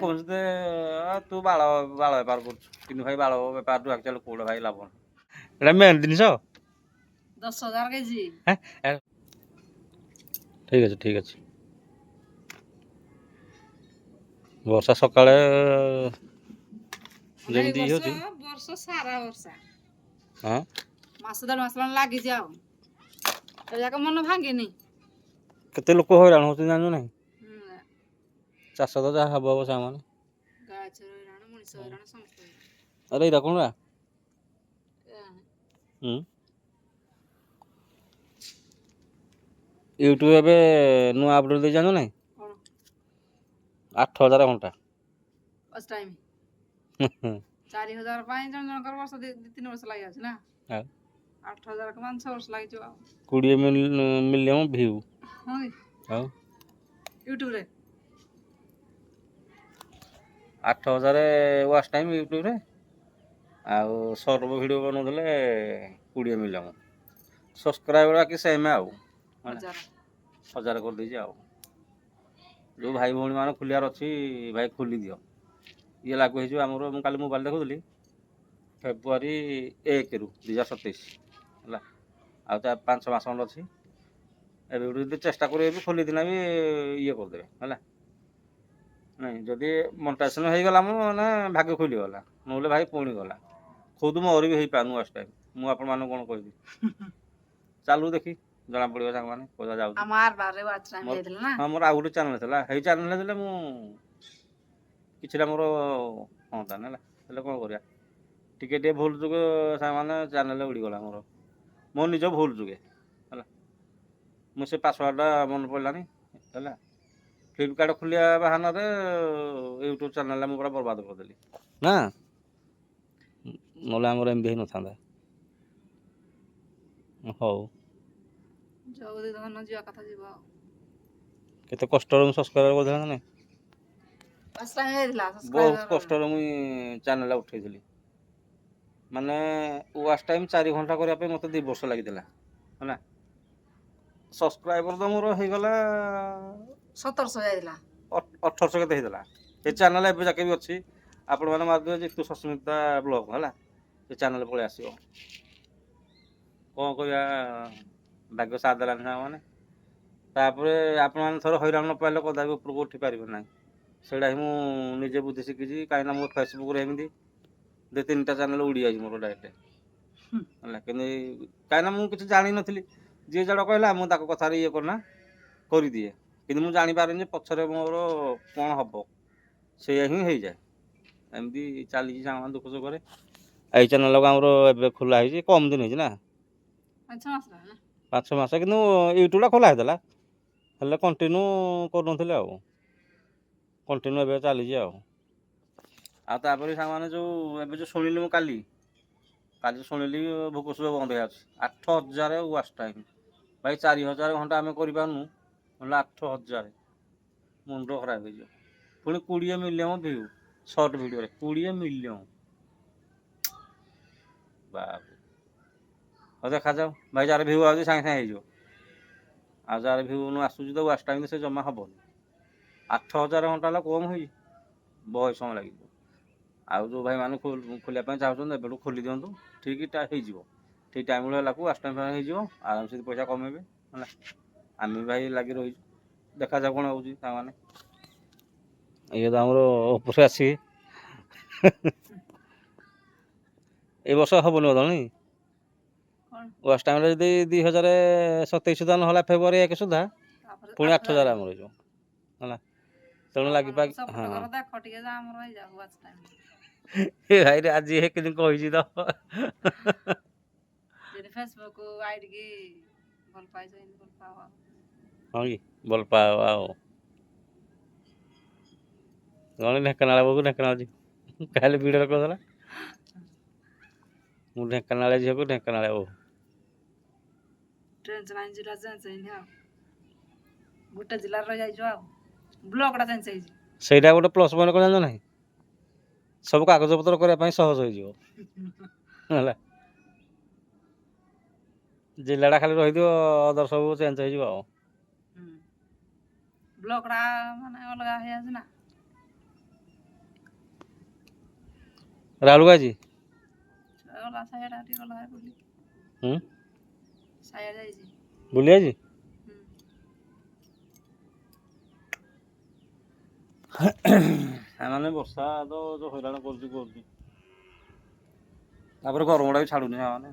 କହୁଛନ୍ତି ତୁ ବାଳ ବାଳ ବେପାର କରୁଛୁ କିନ୍ତୁ ଭାଇ ବାଳ ବେପାରଠୁ ଆକ୍ଚୁଆଲି କୋଉଟା ଭାଇ ଲାଭ ଏଇଟା ମେନ୍ ଜିନିଷ 10,000 କେଜି। ଠିକ୍ ଅଛି ଠିକ୍ ଅଛି ବର୍ଷା ସକାଳେ ଯେମିତି ହେଉଛି ବର୍ଷ ସାରା ବର୍ଷା ହଁ ମାସ ଦେଢ଼ ମାସ ଲାଗିଛି ଆଉ ଏ ଯାକ ମନ ଭାଙ୍ଗିନି। କେତେ ଲୋକ ହଇରାଣ ହେଉଛନ୍ତି ଜାଣିଛୁ ନାହିଁ ଚାଷ ତ ଯାହା ହବ ହବ ସାମାନେ ଗାଛ ହଇରାଣ ମଣିଷ ହଇରାଣ ସମସ୍ତେ ଆରେ ଏଇଟା କ'ଣ ୟୁଟ୍ୟୁବ ଏବେ ନୂଆ ଅପଡେଟ୍ ଦେଇ ଜାଣିଛୁ ନାହିଁ 8,000 ଘଣ୍ଟା 4,000 ପାଇଁ ଜଣଙ୍କର ବର୍ଷ 2-3 ବର୍ଷ ଲାଗିଯାଉଛି ନା 8,000 କୁ 5 ବର୍ଷ ଲାଗିଯିବ ଆଉ 20 ମିଲିୟନ ଭିଉ ଆଉ ୟୁଟ୍ୟୁବରେ 8,000 ୱାଚ୍ ଟାଇମ୍ ୟୁଟ୍ୟୁବରେ ଆଉ ସର୍ଟ ଭିଡ଼ିଓ ବନାଉଥିଲେ 20 ମିଲିୟନ ସବସ୍କ୍ରାଇବର ବାକି ସେମ୍ ଆଉ 1,000 କରିଦେଇଛି ଆଉ ଯେଉଁ ଭାଇ ଭଉଣୀ ମାନେ ଖୋଲିବାର ଅଛି ଭାଇ ଖୋଲିଦିଅ ଇଏ ଲାଗୁ ହେଇଯିବ ଆମର ମୁଁ କାଲି ମୋବାଇଲ ଦେଖୁଥିଲି ଫେବୃଆରୀ 1ରୁ 2027 ହେଲା ଆଉ ତା 5 ମାସ ଖଣ୍ଡେ ଅଛି ଏବେ ଗୋଟେ ଯଦି ଚେଷ୍ଟା କରିବେ ବି ଖୋଲିଦିନା ବି ଇଏ କରିଦେବେ ହେଲା ନାଇଁ ଯଦି ମନିଟାଇଜେସନ୍ ହେଇଗଲା ମୁଁ ମାନେ ଭାଗ୍ୟ ଖୋଲିଗଲା ନହେଲେ ଭାଇ ପୁଣି ଗଲା ଖୁଦ ମୋର ବି ହେଇପାରୁନି ୱାଚ୍ ଟାଇମ୍ ମୁଁ ଆପଣମାନଙ୍କୁ କ'ଣ କହିବି ଚାଲୁ ଦେଖି ଜଣା ପଡ଼ିବ ସାଙ୍ଗମାନେ ପଇସା ଯାଉଛି ହଁ ମୋର ଆଉ ଗୋଟେ ଚ୍ୟାନେଲ୍ ଥିଲା ସେଇ ଚ୍ୟାନେଲ୍ ଦେଲେ ମୁଁ କିଛିଟା ମୋର ହୁଅନ୍ତା ହେଲା ହେଲେ କ'ଣ କରିବା ଟିକେ ଟିକେ ଭୁଲ ଯୋଗେ ସାଙ୍ଗମାନେ ଚ୍ୟାନେଲ୍ ଉଡ଼ିଗଲା ମୋର ମୋ ନିଜ ଭୁଲ ଯୋଗେ ହେଲା ମୁଁ ସେ ପାସୱାର୍ଡ଼ଟା ମନେ ପଡ଼ିଲାନି ହେଲା ଫ୍ଲିପକାର୍ଟ ଖୋଲିବା ବାହାନାରେ ୟୁଟ୍ୟୁବ୍ ଚ୍ୟାନେଲ୍ଟା ମୁଁ ପୁରା ବର୍ବାଦ କରିଦେଲି ନା ନହେଲେ ଆମର ଏମିତି ହେଇନଥାନ୍ତା ହଉ କେତେ କଷ୍ଟରେ ମୁଁ ସବସ୍କ୍ରାଇବ୍ କରିଦେଲା ନା ନାଇଁ ବହୁତ କଷ୍ଟରେ ମୁଇଁ ଚ୍ୟାନେଲ୍ଟା ଉଠେଇଥିଲି ମାନେ ୱାଚ୍ ଟାଇମ୍ 4 ଘଣ୍ଟା କରିବା ପାଇଁ ମୋତେ 2 ବର୍ଷ ଲାଗିଥିଲା ହେଲା ସବସ୍କ୍ରାଇବର ତ ମୋର ହେଇଗଲା 1700 ଯାଇଥିଲା 1800 କେତେ ହେଇଥିଲା ସେ ଚ୍ୟାନେଲ୍ ଏବେ ଯାକେ ବି ଅଛି ଆପଣମାନେ ମାରିଦେବେ ଜିତୁ ସସ୍ମିତା ବ୍ଲଗ୍ ହେଲା ସେ ଚ୍ୟାନେଲ୍ ପଳେଇ ଆସିବ କ'ଣ କରିବା ଭାଗ୍ୟ ସାଥ ଦେଲାନି ସାଙ୍ଗମାନେ ତାପରେ ଆପଣମାନେ ଥରେ ହଇରାଣ ନ ପାଇଲେ କଦାପି ଉପରକୁ ଉଠି ପାରିବେ ନାହିଁ ସେଇଟା ହିଁ ମୁଁ ନିଜେ ବୁଦ୍ଧି ଶିଖିଛି କାହିଁକିନା ମୋ ଫେସବୁକ୍ରେ ଏମିତି 2-3ଟା ଚ୍ୟାନେଲ୍ ଉଡ଼ିଯାଇଛି ମୋର ଡାଇରେକ୍ଟ ହେଲା କିନ୍ତୁ କାହିଁକିନା ମୁଁ କିଛି ଜାଣିନଥିଲି ଯିଏ ଯାହା କହିଲା ମୁଁ ତାଙ୍କ କଥାରେ ଇଏ କରନା କରିଦିଏ କିନ୍ତୁ ମୁଁ ଜାଣିପାରେନି ଯେ ପଛରେ ମୋର କ'ଣ ହେବ ସେଇଆ ହିଁ ହେଇଯାଏ ଏମିତି ଚାଲିଛି ସାଙ୍ଗମାନେ ଦୁଃଖ ସୁଖରେ ଏଇ ଚ୍ୟାନେଲ୍କୁ ଆମର ଏବେ ଖୋଲା ହେଇଛି କମ୍ ଦିନ ହେଇଛି ନା 5 ମାସ କିନ୍ତୁ ୟୁଟ୍ୟୁବ୍ଟା ଖୋଲା ହେଇଥିଲା ହେଲେ କଣ୍ଟିନ୍ୟୁ କରୁନଥିଲେ ଆଉ କଣ୍ଟିନ୍ୟୁ ଏବେ ଚାଲିଛି ଆଉ ତାପରେ ସାଙ୍ଗମାନେ ଯେଉଁ ଏବେ ଯେଉଁ ଶୁଣିଲି ମୁଁ କାଲି ଶୁଣିଲି ଭୋକ ଶୋଷ ବନ୍ଦ ହେଇଯାଉଛି 8,000 ୱାଚ୍ ଟାଇମ୍ ଭାଇ 4,000 ଘଣ୍ଟା ଆମେ କରିପାରୁନୁ ନହେଲେ 8,000 ମୁଣ୍ଡ ଖରାପ ହେଇଯିବ ପୁଣି 20 ମିଲିୟନ ଭିଉ ସର୍ଟ ଭିଡ଼ିଓରେ 20 ମିଲିୟନ ବାପ ହଉ ଦେଖାଯାଉ ଭାଇ ଯାହାର ଭିଉ ଆସୁଛି ସାଙ୍ଗେ ସାଙ୍ଗେ ହେଇଯିବ ଆଉ ଯାହାର ଭିଉ ଆସୁଛି ତ ୱାଚ୍ ଟାଇମ୍ ସେ ଜମା ହେବନି 8,000 ଘଣ୍ଟା ହେଲା କମ୍ ହେଇଛି ବହୁତ ସମୟ ଲାଗିଯିବ ଆଉ ଯେଉଁ ଭାଇମାନେ ଖୋଲିବା ପାଇଁ ଚାହୁଁଛନ୍ତି ଏବେଠୁ ଖୋଲି ଦିଅନ୍ତୁ ଠିକ୍ଟା ହେଇଯିବ ଠିକ୍ ଟାଇମ୍ ହେଲାକୁ ୱାଚ୍ ଟାଇମ୍ ହେଇଯିବ ଆରାମସେ ପଇସା କମେଇବେ ହେଲା ଆମେ ଭାଇ ଲାଗି ରହିଛୁ ଦେଖାଯାଉ କ'ଣ ହେଉଛି ତାମାନେ ଇଏ ତ ଆମର ଉପରେ ଆସିକି ଏ ବର୍ଷ ହେବନି ବଦଳନି ୱାଚ୍ ଟାଇମ୍ରେ ଯଦି 2027 ସୁଦ୍ଧା ନହେଲା ଫେବୃଆରୀ 1 ସୁଦ୍ଧା ପୁଣି 8,000 ଆମର ହେଇଯିବ ହେଲା ତେଣୁ ଲାଗିପାକି ହଁ ଏ ଭାଇରେ ଆଜି କେମିତି କହିଛି ତ ହଁ କି ଭଲ ପାଅ ଆଉ କ'ଣ ଢେଙ୍କାନାଳ ବୋକୁ ଢେଙ୍କାନାଳ ଯିବ କାଲି ଭିଡ଼ିଓରେ କହିଦେଲା ମୁଁ ଢେଙ୍କାନାଳ ଝିଅକୁ ଢେଙ୍କାନାଳ ବୋଉ ଗୋଟେ ଜିଲ୍ଲାରେ ରହିଯାଇଛୁ ଆଉ ବ୍ଲକଟା ଚେଞ୍ଜ ହେଇଛି ସେଇଟା ଗୋଟେ ପ୍ଲସ୍ ପଏଣ୍ଟ କ'ଣ ଜାଣିଛ ନାହିଁ ସବୁ କାଗଜପତ୍ର କରିବା ପାଇଁ ସହଜ ହେଇଯିବ ହେଲା ଜିଲ୍ଲାଟା ଖାଲି ରହିଥିବ ଅଦର ସବୁ ଚେଞ୍ଜ ହେଇଯିବ ଆଉ ବ୍ଲକଟା ମାନେ ଅଲଗା ହେଇଯାଉଛି ନା ରାହୁଲ ଆଜି ଗଲା ସାଇଆଡ଼େ ଟିକେ ଗଲା ବୁଲି ହୁଁ ସାଇଆଡ଼େ ଯାଇଛି ବୁଲି ଆଜି ସେମାନେ ବର୍ଷା ତ ଯୋଉ ହଇରାଣ କରୁଛି ତାପରେ ଗରମଟା ବି ଛାଡ଼ୁନି ସେମାନେ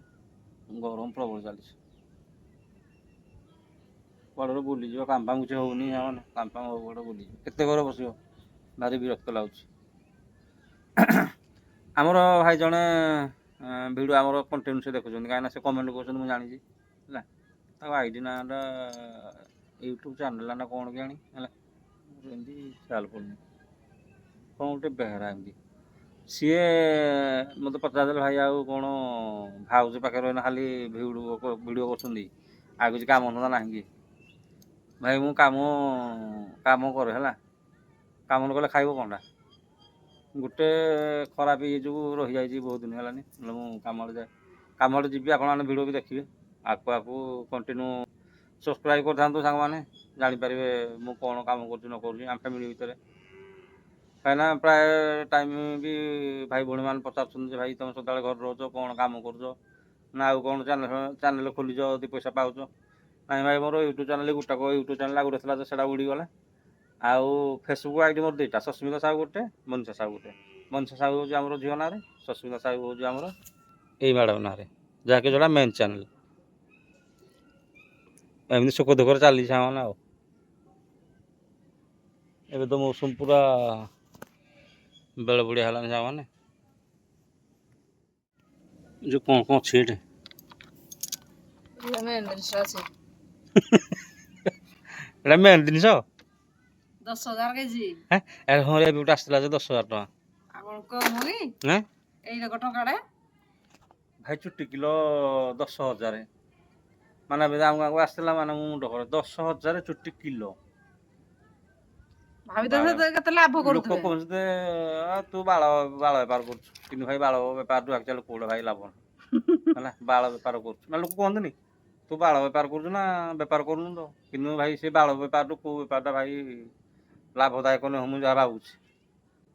ଗରମ ପ୍ରବଳ ଚାଲିଛି କୁଆଡ଼େ ବୁଲିଯିବ କାମ ଫାମ କିଛି ହେଉନି ସେମାନେ କାମ ଫାମ ହଉ କୁଆଡ଼େ ବୁଲିଯିବ କେତେ ଘରେ ବସିବ ଭାରି ବିରକ୍ତ ଲାଗୁଛି ଆମର ଭାଇ ଜଣେ ଭିଡ଼ିଓ ଆମର କଣ୍ଟିନ୍ୟୁସ୍ ଦେଖୁଛନ୍ତି କାହିଁକିନା ସେ କମେଣ୍ଟ କରୁଛନ୍ତି ମୁଁ ଜାଣିଛି ହେଲା ତାଙ୍କ ଆଇଡି ନାଁଟା ୟୁଟ୍ୟୁବ୍ ଚ୍ୟାନେଲ୍ ନା କ'ଣ କେଜାଣି ହେଲା ଏମିତି ଚାଲ ପଡ଼ୁନି କ'ଣ ଗୋଟେ ବେହେରା ଏମିତି ସିଏ ମୋତେ ପଚାରିଦେଲେ ଭାଇ ଆଉ କ'ଣ ଭାଉଜ ପାଖରେ ରହିନା ଖାଲି ଭିଡ଼ିଓ କରୁଛନ୍ତି ଆଉ କିଛି କାମ ଧନ୍ଦା ନାହିଁ କି ଭାଇ ମୁଁ କାମ କରେ ହେଲା କାମ ନ କଲେ ଖାଇବ କ'ଣଟା ଗୋଟେ ଖରାପ ଇଏ ଯୋଗୁଁ ରହିଯାଇଛି ବହୁତ ଦିନ ହେଲାନି ନହେଲେ ମୁଁ କାମରେ ଯିବି ଆପଣମାନେ ଭିଡ଼ିଓ ବି ଦେଖିବେ ଆକୁ କଣ୍ଟିନ୍ୟୁ ସବସ୍କ୍ରାଇବ୍ କରିଥାନ୍ତୁ ସାଙ୍ଗମାନେ ଜାଣିପାରିବେ ମୁଁ କ'ଣ କାମ କରୁଛି ନ କରୁଛି ଆମ ଫ୍ୟାମିଲି ଭିତରେ କାହିଁକିନା ପ୍ରାୟ ଟାଇମ୍ ବି ଭାଇ ଭଉଣୀମାନେ ପଚାରୁଛନ୍ତି ଯେ ଭାଇ ତୁମେ ସଦାବେଳେ ଘରେ ରହୁଛ କ'ଣ କାମ କରୁଛ ନା ଆଉ କ'ଣ ଚ୍ୟାନେଲ୍ ଖୋଲିଛ ଦୁଇ ପଇସା ପାଉଛ ନାଇଁ ଭାଇ ମୋର ୟୁଟ୍ୟୁବ୍ ଚ୍ୟାନେଲ୍ ଗୋଟାକ ୟୁଟ୍ୟୁବ୍ ଚ୍ୟାନେଲ୍ ଆଉ ଗୋଟେ ଥିଲା ଯେ ସେଇଟା ଉଡ଼ିଗଲା ଆଉ ଫେସବୁକ୍ ଆଇଡ଼ି ମୋର ଦୁଇଟା ସସ୍ମିତା ସାହୁ ଗୋଟେ ମନୀଷା ସାହୁ ଗୋଟେ ମନୀଷା ସାହୁ ହେଉଛି ଆମର ଝିଅ ନାଁରେ ସସ୍ମିତା ସାହୁ ହେଉଛି ଆମର ଏଇ ମ୍ୟାଡ଼ାମ୍ ନାଁରେ ଯାହାକି ଯୋଉଟା ମେନ୍ ଚ୍ୟାନେଲ୍ ଏମିତି ସୁଖ ଦୁଃଖରେ ଚାଲିଛି ସେମାନେ ଆଉ ଏବେ ତ ମୌସୁମ ପୁରା ବେଳ ବୁଡ଼ିଆ ହେଲାଣି ସେମାନେ ଯେଉଁ କ'ଣ ଅଛି ଏଠି ଏଇଟା ମେନ୍ ଜିନିଷ 10,000 କେଜି ହଁ ଏବେ ଗୋଟେ ଆସିଥିଲା ଯେ 10,000 ଟଙ୍କା ଆଉ କ'ଣ କମ କି ହଁ ଏଇ ଲୋକ ଟଙ୍କାଟେ ଭାଇ ଚୁଟି କିଲୋ 10,000 ମାନେ ଏବେ ଆମ ଗାଁକୁ ଆସିଥିଲା ମାନେ ମୁଁ ମୁଣ୍ଡ କରେ 10,000 ଚୁଟି କିଲୋ ଭାବି କେତେ ଲାଭ ଲୋକ କରୁଥିବେ କହୁଛନ୍ତି ତୁ ବାଳ ବେପାର କରୁଛୁ କିନ୍ତୁ ଭାଇ ବାଳ ବେପାରଠୁ ଆକ୍ଚୁଆଲି କୋଉଟା ଭାଇ ଲାଭ ହେଲା ବାଳ ବେପାର କରୁଛୁ ନା ଲୋକ କୁହନ୍ତିନି ତୁ ବାଳ ବେପାର କରୁଛୁ ନା ବେପାର କରୁନୁ ତ କିନ୍ତୁ ଭାଇ ସେ ବାଳ ବେପାରଠୁ କେଉଁ ବେପାରଟା ଭାଇ ଲାଭଦାୟକ ନୁହେଁ ମୁଁ ଯାହା ଭାବୁଛି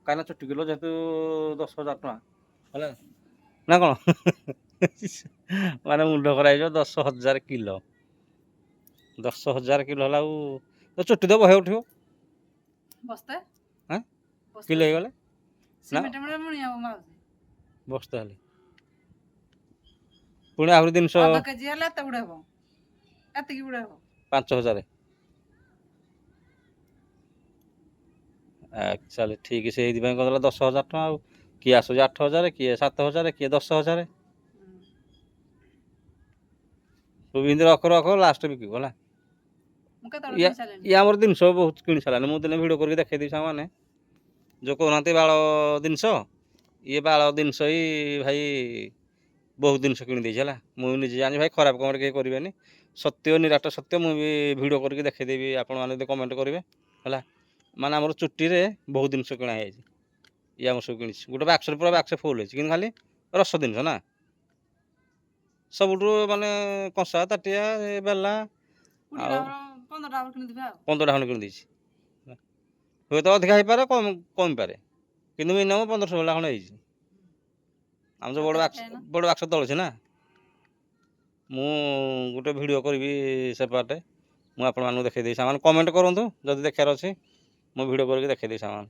କାହିଁକିନା ଚୁଟି କିଲୋ ଯେହେତୁ 10,000 ଟଙ୍କା ହେଲା ନା କ'ଣ ମାନେ ମୁଣ୍ଡ ଖରାପ 10,000 କିଲୋ 10,000 କିଲୋ ହେଲା ଆଉ ଚୁଟି ତ ବହେ ଉଠିବ ବସ୍ତେ ହଁ କିଲୋ ହେଇଗଲେ ବସ୍ତା ହେଲେ ପୁଣି ଆହୁରି ଜିନିଷ 1/2 କେଜି ହେଲେ ଏତେ ଗୁଡ଼େ ହେବ ଏତିକି ଗୁଡ଼େ ହେବ 5,000 ଆକ୍ଚୁଆଲି ଠିକ୍ ସେଇଥିପାଇଁ କହିଦେଲା 10,000 ଟଙ୍କା ଆଉ କିଏ ଆସୁଛି 8,000 କିଏ 7,000 କିଏ 10,000 ସବୁ ଏମିତି ରଖ ଲାଷ୍ଟ ବିକିବ ହେଲା ଇଏ ଆମର ଜିନିଷ ବହୁତ କିଣି ସାରିଲାନି ମୁଁ ଦିନେ ଭିଡ଼ିଓ କରିକି ଦେଖେଇ ଦେବି ସାଙ୍ଗମାନେ ଯେଉଁ କହୁନାହାନ୍ତି ବାଳ ଜିନିଷ ଇଏ ବାଳ ଜିନିଷ ହିଁ ଭାଇ ବହୁତ ଜିନିଷ କିଣିଦେଇଛି ହେଲା ମୁଁ ନିଜେ ଜାଣି ଭାଇ ଖରାପ କାମରେ କେହି କରିବେନି ସତ୍ୟ ନିରାଟ ସତ୍ୟ ମୁଁ ବି ଭିଡ଼ିଓ କରିକି ଦେଖେଇଦେବି ଆପଣମାନେ ଯଦି କମେଣ୍ଟ କରିବେ ହେଲା ମାନେ ଆମର ଚୁଟିରେ ବହୁତ ଜିନିଷ କିଣା ହେଇଯାଇଛି ଇଏ ଆମର ସବୁ କିଣିଛି ଗୋଟେ ବାକ୍ସରେ ପୁରା ବାକ୍ସ ଫୁଲ୍ ହେଇଛି କିନ୍ତୁ ଖାଲି ରସ ଜିନିଷ ନା ସବୁଠୁ ମାନେ କଂସା ତାଟିଆ ବେଲା ଆଉ 15ଟା ଖଣ୍ଡେ କିଣିଦେଇଛି ହୁଏତ ଅଧିକା ହେଇପାରେ କମିପାରେ କିନ୍ତୁ ମିନିମମ୍ 1500 ଖଣ୍ଡେ ହେଇଛି ଆମ ଯେଉଁ ବଡ଼ ବାକ୍ସ ତଳୁଛି ନା ମୁଁ ଗୋଟେ ଭିଡ଼ିଓ କରିବି ସେପାରେଟ୍ ମୁଁ ଆପଣମାନଙ୍କୁ ଦେଖେଇଦେବି ସେମାନେ କମେଣ୍ଟ କରନ୍ତୁ ଯଦି ଦେଖିବାର ଅଛି ମୁଁ ଭିଡ଼ିଓ କରିକି ଦେଖେଇଦେବି ସେମାନେ